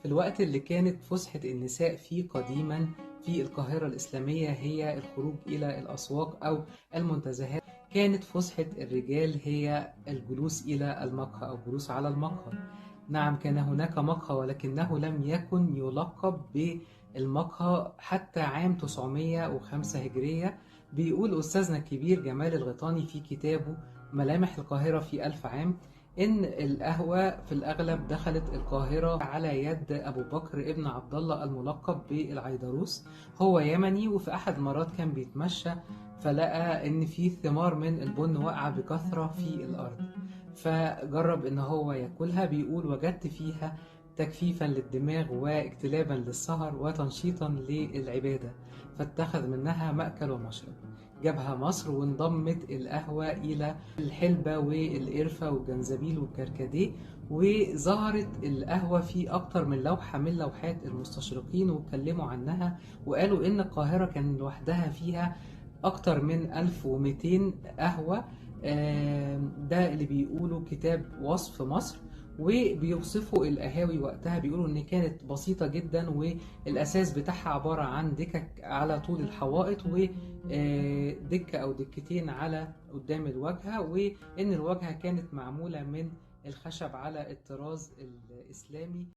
في الوقت اللي كانت فسحة النساء فيه قديما في القاهرة الإسلامية هي الخروج إلى الأسواق أو المنتزهات، كانت فسحة الرجال هي الجلوس إلى المقهى أو الجلوس على المقهى. نعم، كان هناك مقهى ولكنه لم يكن يلقب بالمقهى حتى عام 905 هجرية. بيقول أستاذنا الكبير جمال الغيطاني في كتابه ملامح القاهرة في 1000 عام إن القهوة في الأغلب دخلت القاهرة على يد أبو بكر ابن عبد الله الملقب بالعيدروس. هو يمني، وفي أحد المرات كان بيتمشى فلقى إن في ثمار من البن واقعة بكثرة في الأرض، فجرب إن هو ياكلها. بيقول وجدت فيها تجفيفا للدماغ واجتلابا للسهر وتنشيطا للعبادة، فاتخذ منها مأكل ومشرب. جابها مصر وانضمت القهوة إلى الحلبة والقرفة والجنزبيل والكركديه، وظهرت القهوة في أكتر من لوحة من لوحات المستشرقين واتكلموا عنها، وقالوا إن القاهرة كان لوحدها فيها أكتر من 1200 قهوة. ده اللي بيقولوا كتاب وصف مصر، وبيوصفوا القهاوي وقتها. بيقولوا ان كانت بسيطة جدا، والاساس بتاعها عبارة عن دكك على طول الحوائط، ودكة او دكتين على قدام الواجهة، وان الواجهة كانت معمولة من الخشب على الطراز الاسلامي.